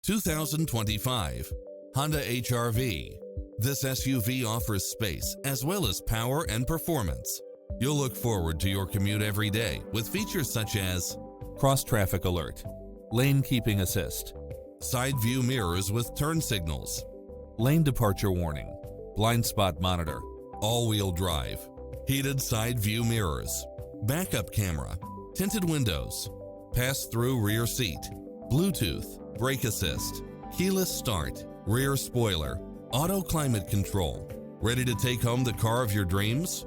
2025 Honda HR-V. This SUV offers space as well as power and performance. You'll look forward to your commute every day with features such as cross-traffic alert, lane keeping assist, side view mirrors with turn signals, lane departure warning, blind spot monitor, all-wheel drive, heated side view mirrors, backup camera, tinted windows, pass-through rear seat, Bluetooth, brake assist, keyless start, rear spoiler, auto climate control. Ready to take home the car of your dreams?